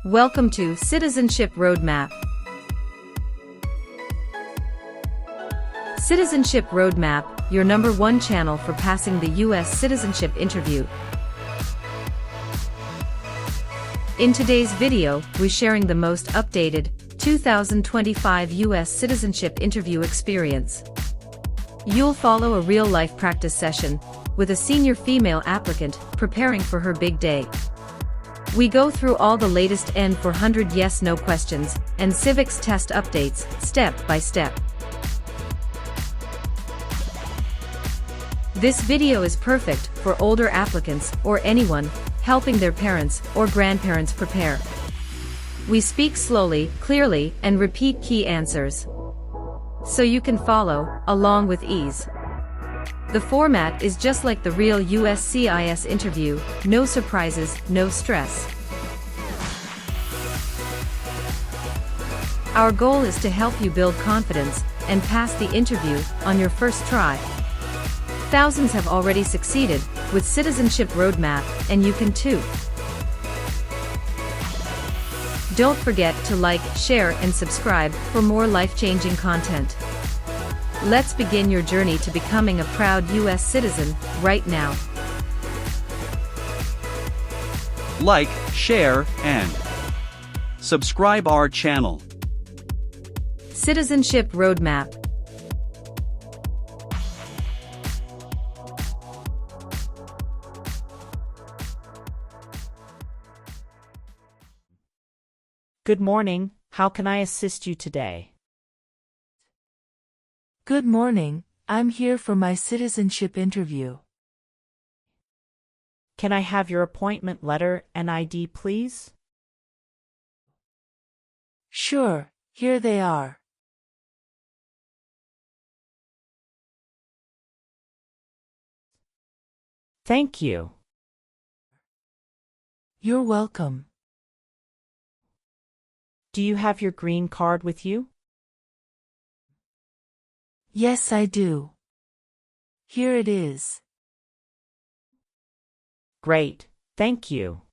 Welcome to Citizenship Roadmap. Citizenship Roadmap, your #1 channel for passing the U.S. Citizenship Interview. In today's video, we're sharing the most updated 2025 U.S. Citizenship Interview experience. You'll follow a real-life practice session with a senior female applicant preparing for her big day. We go through all the latest N-400 yes-no questions and civics test updates, step by step. This video is perfect for older applicants or anyone helping their parents or grandparents prepare. We speak slowly, clearly, and repeat key answers, so you can follow along with ease. The format is just like the real USCIS interview, no surprises, no stress. Our goal is to help you build confidence and pass the interview on your first try. Thousands have already succeeded with Citizenship Roadmap, and you can too. Don't forget to like, share, and subscribe for more life-changing content. Let's begin your journey to becoming a proud U.S. citizen right now. Like, share, and subscribe our channel. Citizenship Roadmap. Good morning, how can I assist you today? Good morning, I'm here for my citizenship interview. Can I have your appointment letter and ID, please? Sure, here they are. Thank you. You're welcome. Do you have your green card with you? Yes, I do. Here it is. Great, thank you.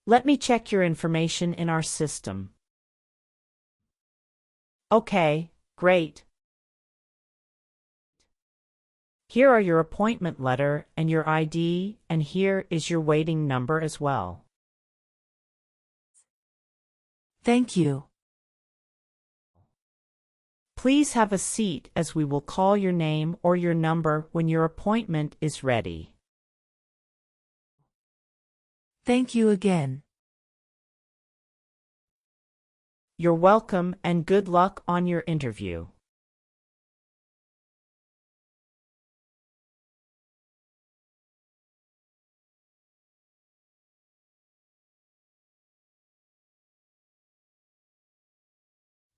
Let me check your information in our system. Okay, great. Here are your appointment letter and your ID, and here is your waiting number as well. Thank you. Please have a seat as we will call your name or your number when your appointment is ready. Thank you again. You're welcome and good luck on your interview.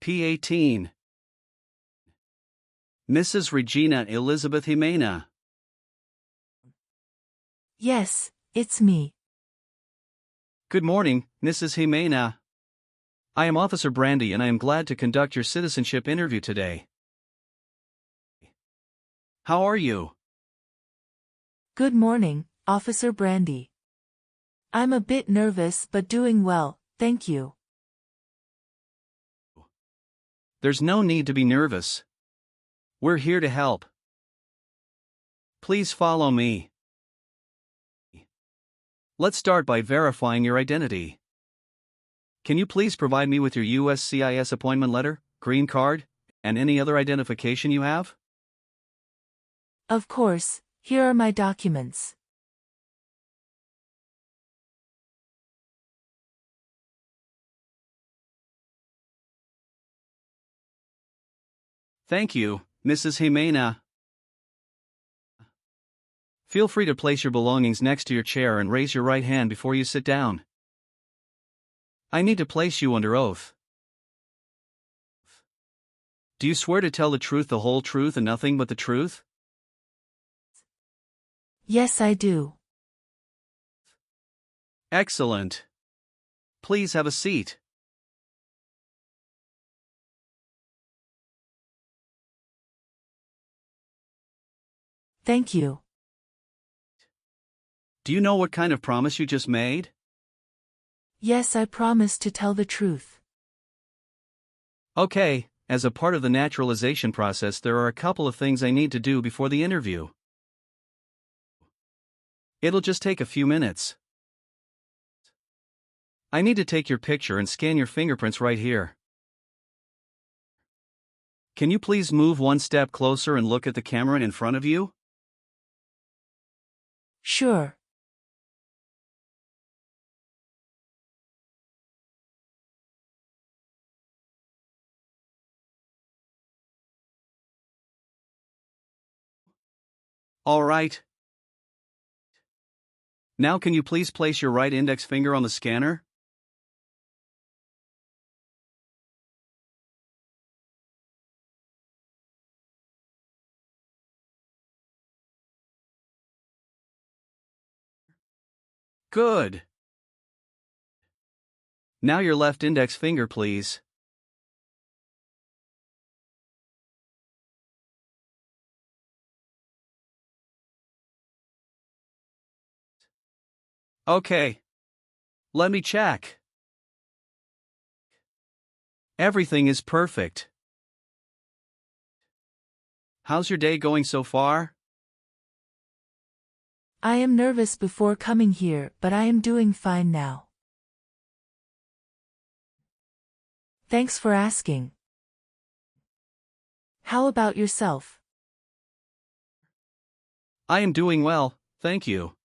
P18. Mrs. Regina Elizabeth Jimena. Yes, it's me. Good morning, Mrs. Jimena. I am Officer Brandy and I am glad to conduct your citizenship interview today. How are you? Good morning, Officer Brandy. I'm a bit nervous but doing well, thank you. There's no need to be nervous. We're here to help. Please follow me. Let's start by verifying your identity. Can you please provide me with your USCIS appointment letter, green card, and any other identification you have? Of course, here are my documents. Thank you, Mrs. Jimena. Feel free to place your belongings next to your chair and raise your right hand before you sit down. I need to place you under oath. Do you swear to tell the truth, the whole truth, and nothing but the truth? Yes, I do. Excellent. Please have a seat. Thank you. Do you know what kind of promise you just made? Yes, I promise to tell the truth. Okay, as a part of the naturalization process, there are a couple of things I need to do before the interview. It'll just take a few minutes. I need to take your picture and scan your fingerprints right here. Can you please move one step closer and look at the camera in front of you? Sure. All right. Now can you please place your right index finger on the scanner? Good. Now your left index finger, please. Okay. Let me check. Everything is perfect. How's your day going so far? I am nervous before coming here, but I am doing fine now. Thanks for asking. How about yourself? I am doing well, thank you.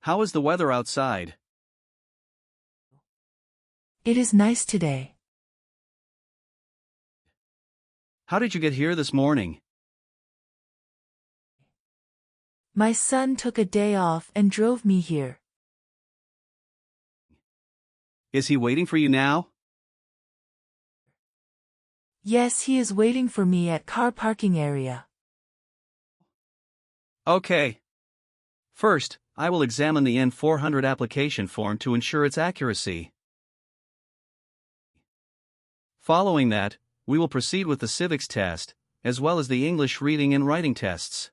How is the weather outside? It is nice today. How did you get here this morning? My son took a day off and drove me here. Is he waiting for you now? Yes, he is waiting for me at car parking area. Okay. First, I will examine the N-400 application form to ensure its accuracy. Following that, we will proceed with the civics test, as well as the English reading and writing tests.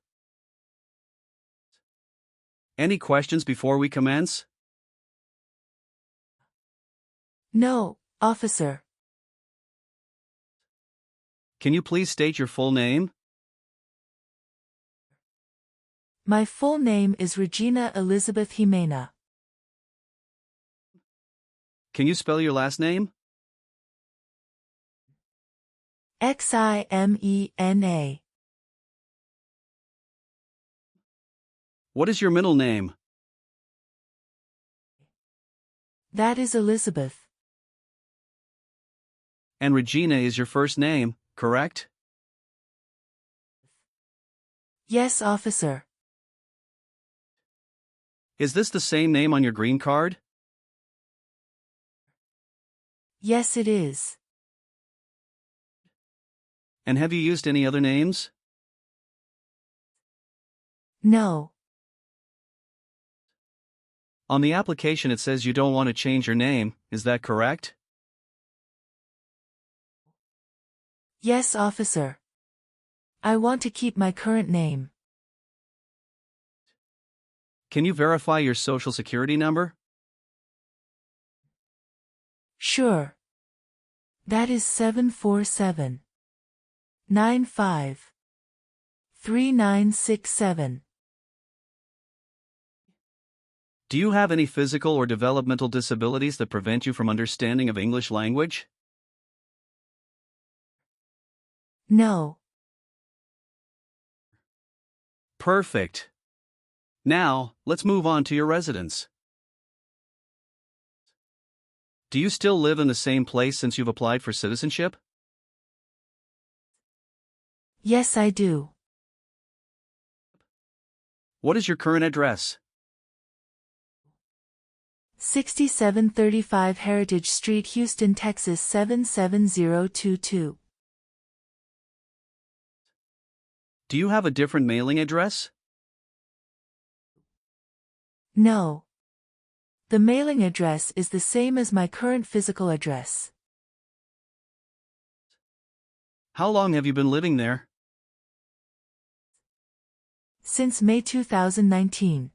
Any questions before we commence? No, officer. Can you please state your full name? My full name is Regina Elizabeth Jimena. Can you spell your last name? Ximena. What is your middle name? That is Elizabeth. And Regina is your first name, correct? Yes, officer. Is this the same name on your green card? Yes, it is. And have you used any other names? No. On the application it says you don't want to change your name, is that correct? Yes, officer. I want to keep my current name. Can you verify your social security number? Sure. That is 747-95-3967. Do you have any physical or developmental disabilities that prevent you from understanding of English language? No. Perfect. Now, let's move on to your residence. Do you still live in the same place since you've applied for citizenship? Yes, I do. What is your current address? 6735 Heritage Street, Houston, Texas 77022. Do you have a different mailing address? No. The mailing address is the same as my current physical address. How long have you been living there? Since May 2019.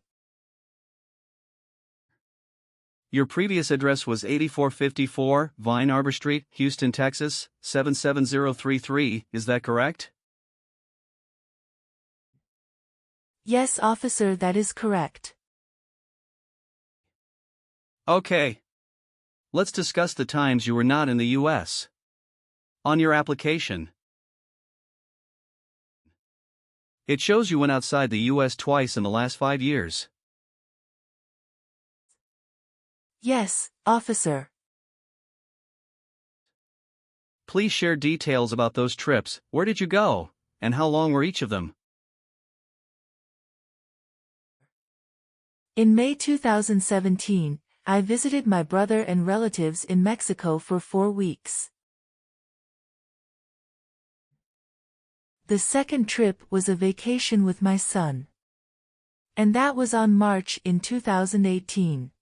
Your previous address was 8454 Vine Arbor Street, Houston, Texas, 77033, is that correct? Yes, officer, that is correct. Okay. Let's discuss the times you were not in the U.S. On your application, it shows you went outside the U.S. twice in the last 5 years. Yes, officer. Please share details about those trips. Where did you go, and how long were each of them? In May 2017, I visited my brother and relatives in Mexico for 4 weeks. The second trip was a vacation with my son. And that was on March in 2018.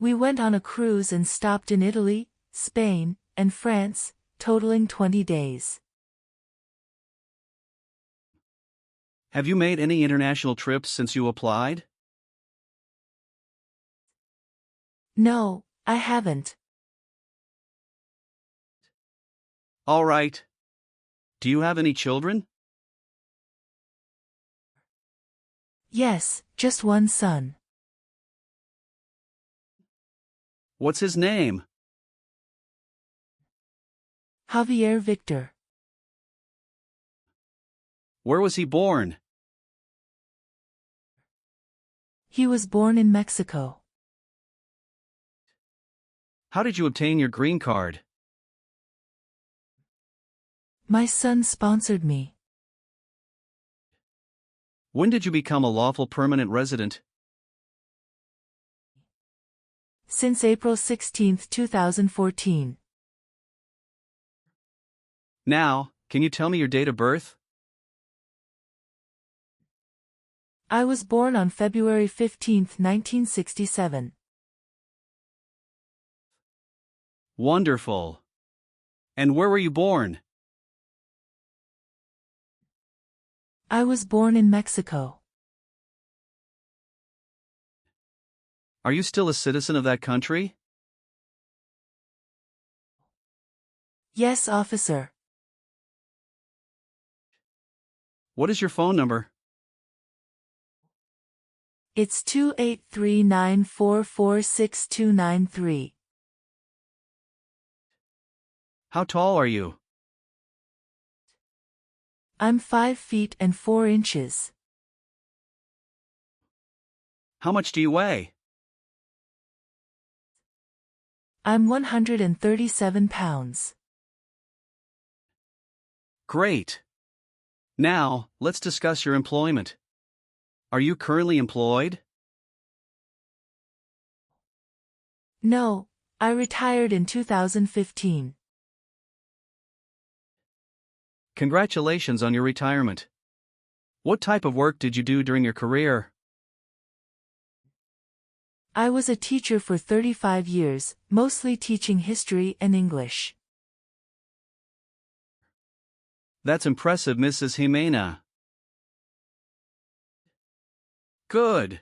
We went on a cruise and stopped in Italy, Spain, and France, totaling 20 days. Have you made any international trips since you applied? No, I haven't. All right. Do you have any children? Yes, just one son. What's his name? Javier Victor. Where was he born? He was born in Mexico. How did you obtain your green card? My son sponsored me. When did you become a lawful permanent resident? Since April 16, 2014. Now, can you tell me your date of birth? I was born on February 15, 1967. Wonderful. And where were you born? I was born in Mexico. Are you still a citizen of that country? Yes, officer. What is your phone number? It's 283-944-6293. How tall are you? I'm 5 feet and 4 inches. How much do you weigh? I'm 137 pounds. Great. Now, let's discuss your employment. Are you currently employed? No, I retired in 2015. Congratulations on your retirement. What type of work did you do during your career? I was a teacher for 35 years, mostly teaching history and English. That's impressive, Mrs. Jimena. Good.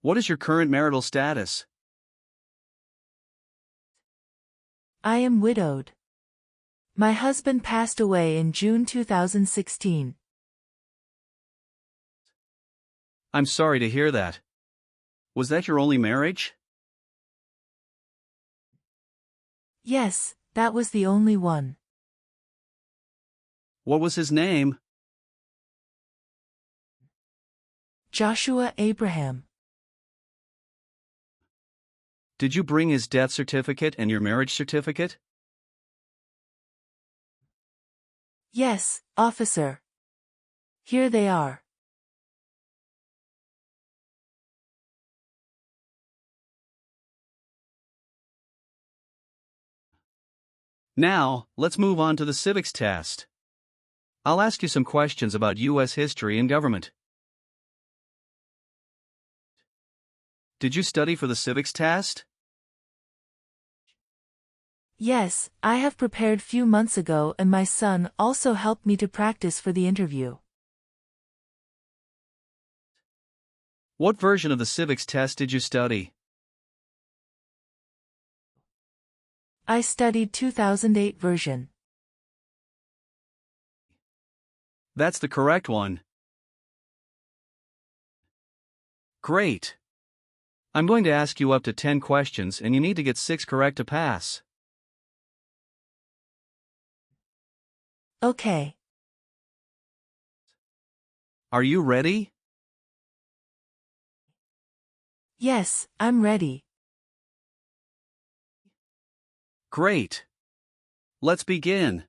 What is your current marital status? I am widowed. My husband passed away in June 2016. I'm sorry to hear that. Was that your only marriage? Yes, that was the only one. What was his name? Joshua Abraham. Did you bring his death certificate and your marriage certificate? Yes, officer. Here they are. Now, let's move on to the civics test. I'll ask you some questions about U.S. history and government. Did you study for the civics test? Yes, I have prepared few months ago and my son also helped me to practice for the interview. What version of the civics test did you study? I studied 2008 version. That's the correct one. Great. I'm going to ask you up to 10 questions and you need to get 6 correct to pass. Okay. Are you ready? Yes, I'm ready. Great. Let's begin.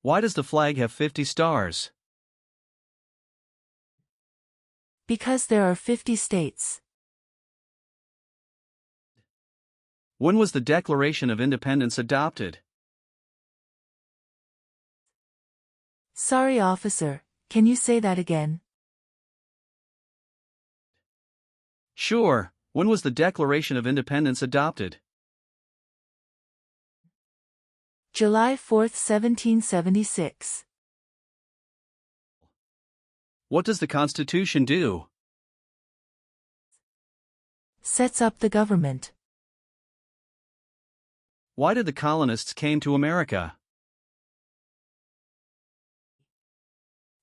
Why does the flag have 50 stars? Because there are 50 states. When was the Declaration of Independence adopted? Sorry, officer, can you say that again? Sure. When was the Declaration of Independence adopted? July 4th, 1776. What does the Constitution do? Sets up the government. Why did the colonists came to America?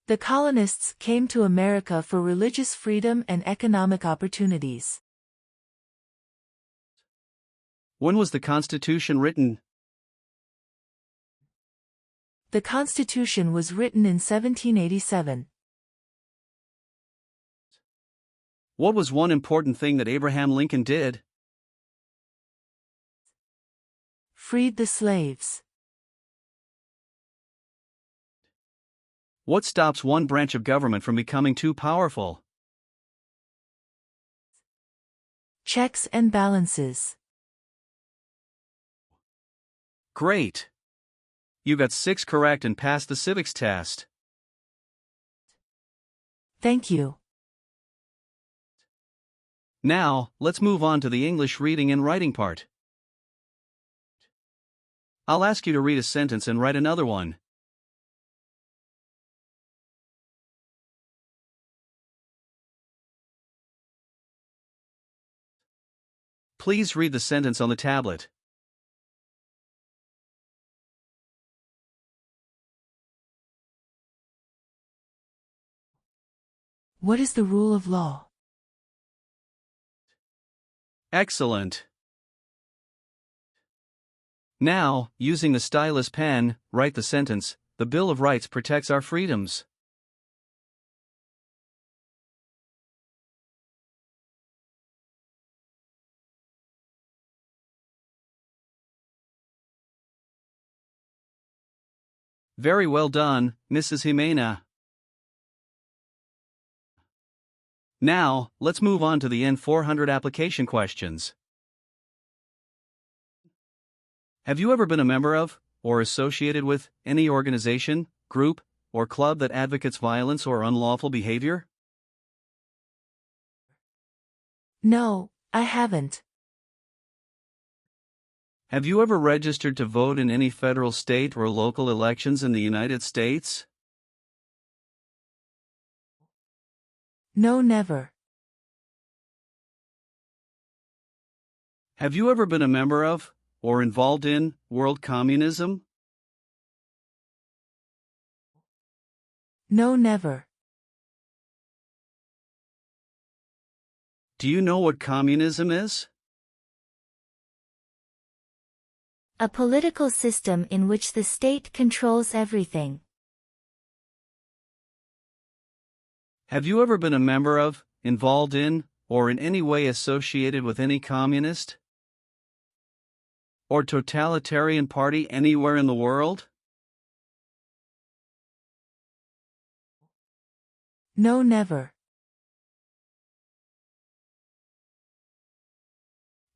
The colonists came to America for religious freedom and economic opportunities. When was the Constitution written? The Constitution was written in 1787. What was one important thing that Abraham Lincoln did? Freed the slaves. What stops one branch of government from becoming too powerful? Checks and balances. Great. You got 6 correct and passed the civics test. Thank you. Now, let's move on to the English reading and writing part. I'll ask you to read a sentence and write another one. Please read the sentence on the tablet. What is the rule of law? Excellent. Now, using the stylus pen, write the sentence, "The Bill of Rights protects our freedoms." Very well done, Mrs. Jimena. Now, let's move on to the N-400 application questions. Have you ever been a member of, or associated with, any organization, group, or club that advocates violence or unlawful behavior? No, I haven't. Have you ever registered to vote in any federal, state, or local elections in the United States? No, never. Have you ever been a member of, or involved in, world communism? No, never. Do you know what communism is? A political system in which the state controls everything. Have you ever been a member of, involved in, or in any way associated with any communist or totalitarian party anywhere in the world? No, never.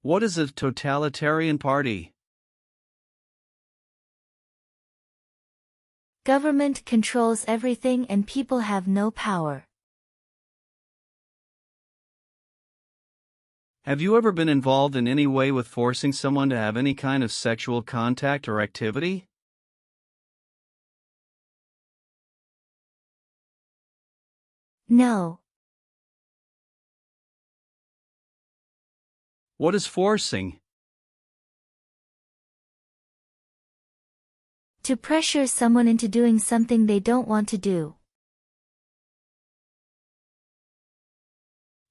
What is a totalitarian party? Government controls everything and people have no power. Have you ever been involved in any way with forcing someone to have any kind of sexual contact or activity? No. What is forcing? To pressure someone into doing something they don't want to do.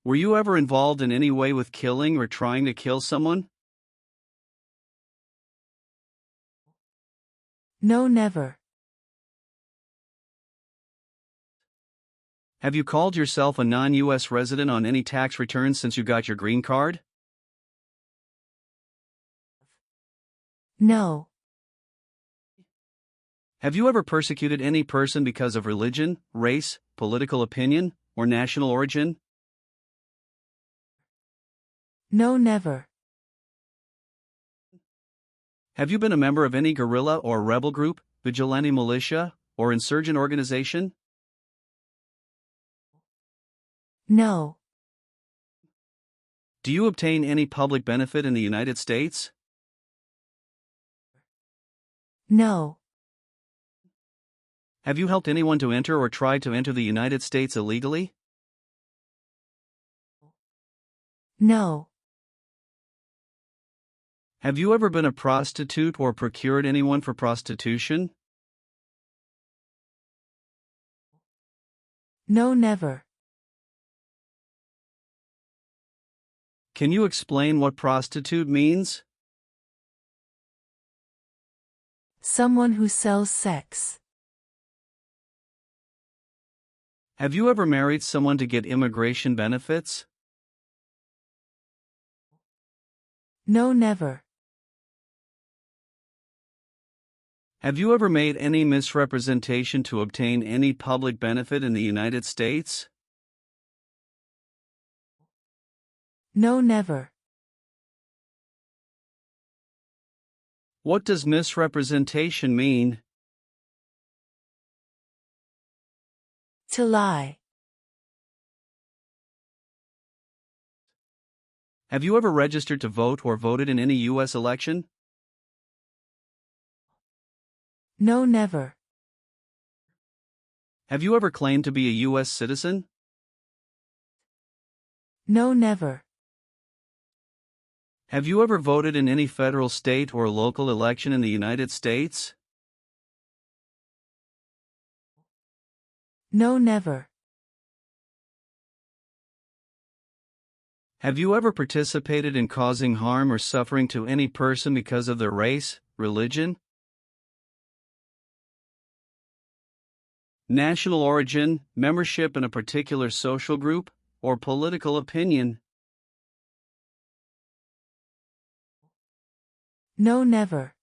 Were you ever involved in any way with killing or trying to kill someone? No, never. Have you called yourself a non-U.S. resident on any tax returns since you got your green card? No. Have you ever persecuted any person because of religion, race, political opinion, or national origin? No, never. Have you been a member of any guerrilla or rebel group, vigilante militia, or insurgent organization? No. Do you obtain any public benefit in the United States? No. Have you helped anyone to enter or tried to enter the United States illegally? No. Have you ever been a prostitute or procured anyone for prostitution? No, never. Can you explain what prostitute means? Someone who sells sex. Have you ever married someone to get immigration benefits? No, never. Have you ever made any misrepresentation to obtain any public benefit in the United States? No, never. What does misrepresentation mean? To lie. Have you ever registered to vote or voted in any U.S. election? No, never. Have you ever claimed to be a U.S. citizen? No, never. Have you ever voted in any federal, state, or local election in the United States? No, never. Have you ever participated in causing harm or suffering to any person because of their race, religion, national origin, membership in a particular social group, or political opinion? No, never.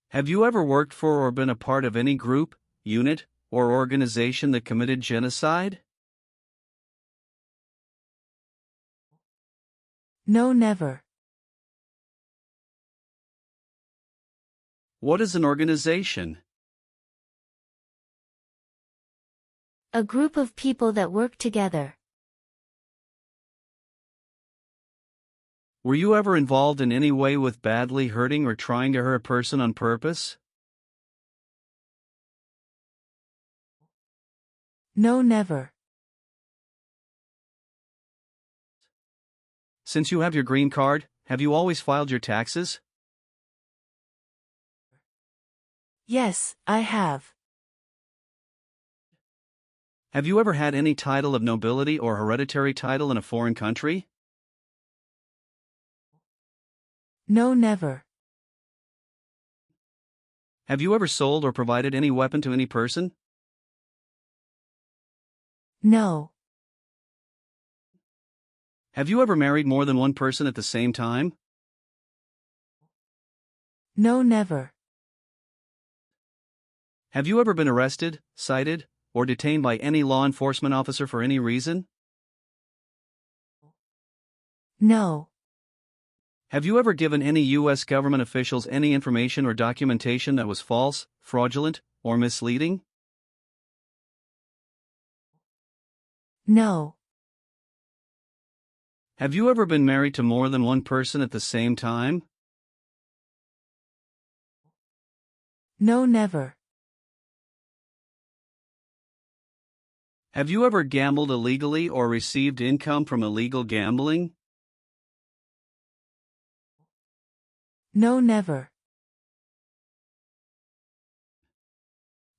Have you ever worked for or been a part of any group, unit, or organization that committed genocide? No, never. What is an organization? A group of people that work together. Were you ever involved in any way with badly hurting or trying to hurt a person on purpose? No, never. Since you have your green card, have you always filed your taxes? Yes, I have. Have you ever had any title of nobility or hereditary title in a foreign country? No, never. Have you ever sold or provided any weapon to any person? No. Have you ever married more than one person at the same time? No, never. Have you ever been arrested, cited, or detained by any law enforcement officer for any reason? No. Have you ever given any U.S. government officials any information or documentation that was false, fraudulent, or misleading? No. Have you ever been married to more than one person at the same time? No, never. Have you ever gambled illegally or received income from illegal gambling? No, never.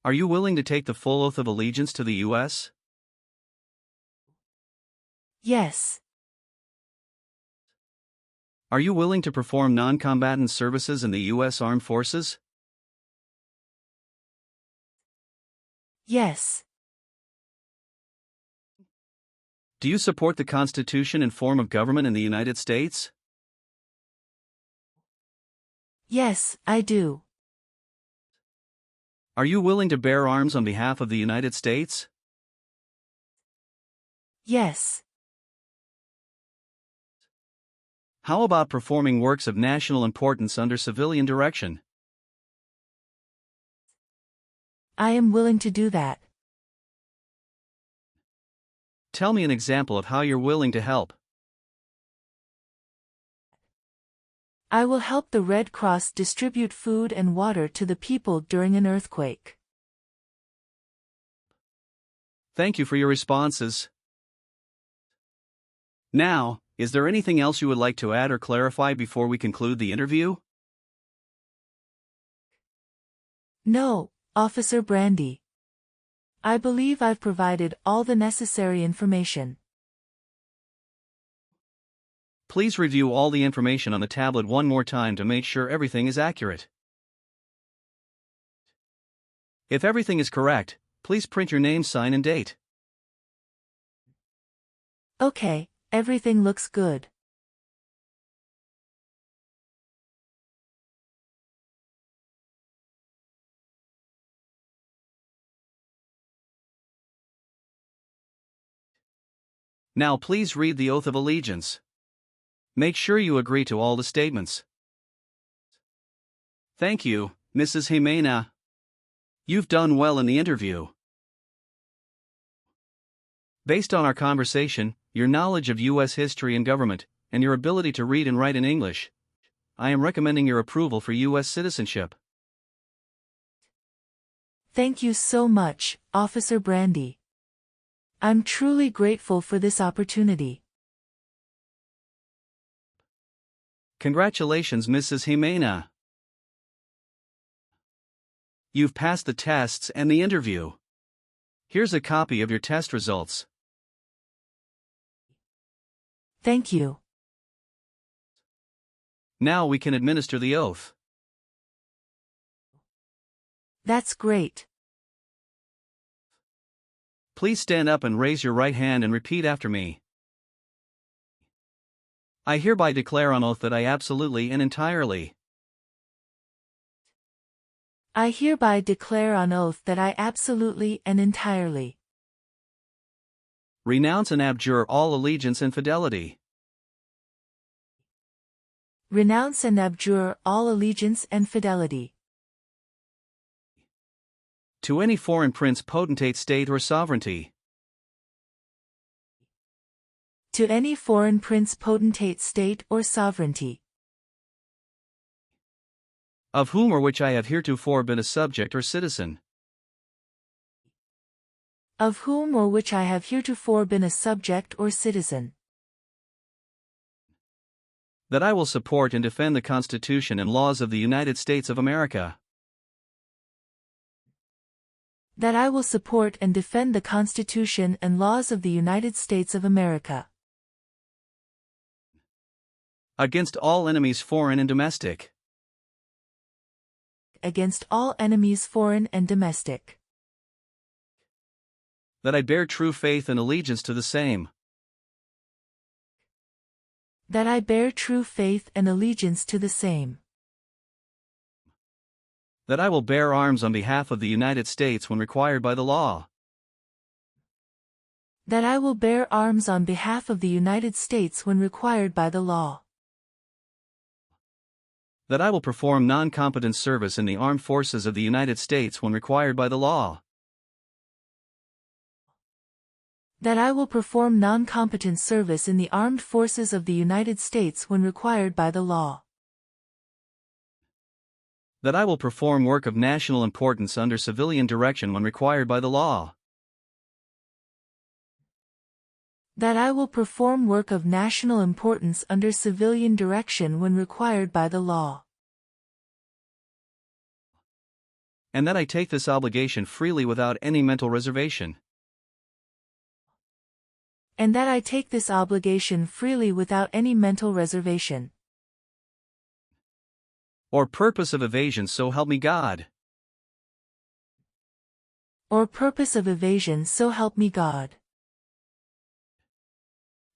Are you willing to take the full oath of allegiance to the U.S.? Yes. Are you willing to perform non-combatant services in the U.S. Armed Forces? Yes. Do you support the Constitution and form of government in the United States? Yes, I do. Are you willing to bear arms on behalf of the United States? Yes. How about performing works of national importance under civilian direction? I am willing to do that. Tell me an example of how you're willing to help. I will help the Red Cross distribute food and water to the people during an earthquake. Thank you for your responses. Now, is there anything else you would like to add or clarify before we conclude the interview? No, Officer Brandy. I believe I've provided all the necessary information. Please review all the information on the tablet one more time to make sure everything is accurate. If everything is correct, please print your name, sign, and date. Okay, everything looks good. Now please read the Oath of Allegiance. Make sure you agree to all the statements. Thank you, Mrs. Jimena. You've done well in the interview. Based on our conversation, your knowledge of U.S. history and government, and your ability to read and write in English, I am recommending your approval for U.S. citizenship. Thank you so much, Officer Brandy. I'm truly grateful for this opportunity. Congratulations, Mrs. Jimena. You've passed the tests and the interview. Here's a copy of your test results. Thank you. Now we can administer the oath. That's great. Please stand up and raise your right hand and repeat after me. I hereby declare on oath that I absolutely and entirely I hereby declare on oath that I absolutely and entirely renounce and abjure all allegiance and fidelity renounce and abjure all allegiance and fidelity to any foreign prince, potentate, state, or sovereignty, to any foreign prince, potentate, state, or sovereignty, of whom or which I have heretofore been a subject or citizen, of whom or which I have heretofore been a subject or citizen, that I will support and defend the Constitution and laws of the United States of America, that I will support and defend the Constitution and laws of the United States of America against all enemies, foreign and domestic, against all enemies, foreign and domestic, that I bear true faith and allegiance to the same, that I bear true faith and allegiance to the same, that I will bear arms on behalf of the United States when required by the law, that I will bear arms on behalf of the United States when required by the law, that I will perform non-combatant service in the armed forces of the United States when required by the law, that I will perform non-combatant service in the armed forces of the United States when required by the law, that I will perform work of national importance under civilian direction when required by the law, That I will perform work of national importance under civilian direction when required by the law. And that I take this obligation freely without any mental reservation. And that I take this obligation freely without any mental reservation. Or purpose of evasion, so help me God. Or purpose of evasion, so help me God.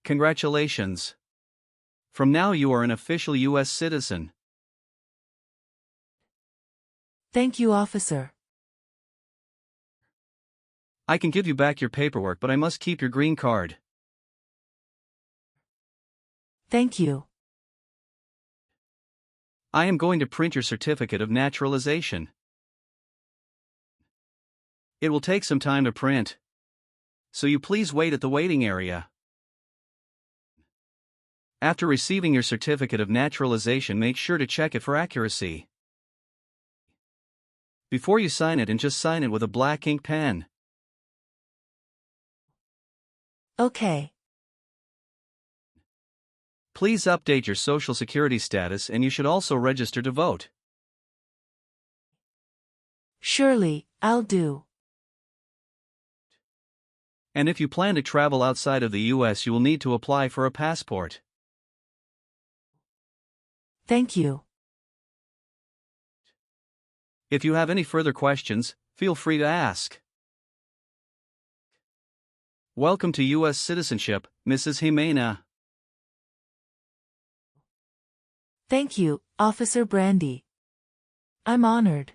Congratulations. From now you are an official U.S. citizen. Thank you, officer. I can give you back your paperwork, but I must keep your green card. Thank you. I am going to print your certificate of naturalization. It will take some time to print, so you please wait at the waiting area. After receiving your certificate of naturalization, make sure to check it for accuracy before you sign it, and just sign it with a black ink pen. Okay. Please update your Social Security status, and you should also register to vote. Surely, I'll do. And if you plan to travel outside of the U.S., you will need to apply for a passport. Thank you. If you have any further questions, feel free to ask. Welcome to U.S. citizenship, Mrs. Jimena. Thank you, Officer Brandy. I'm honored.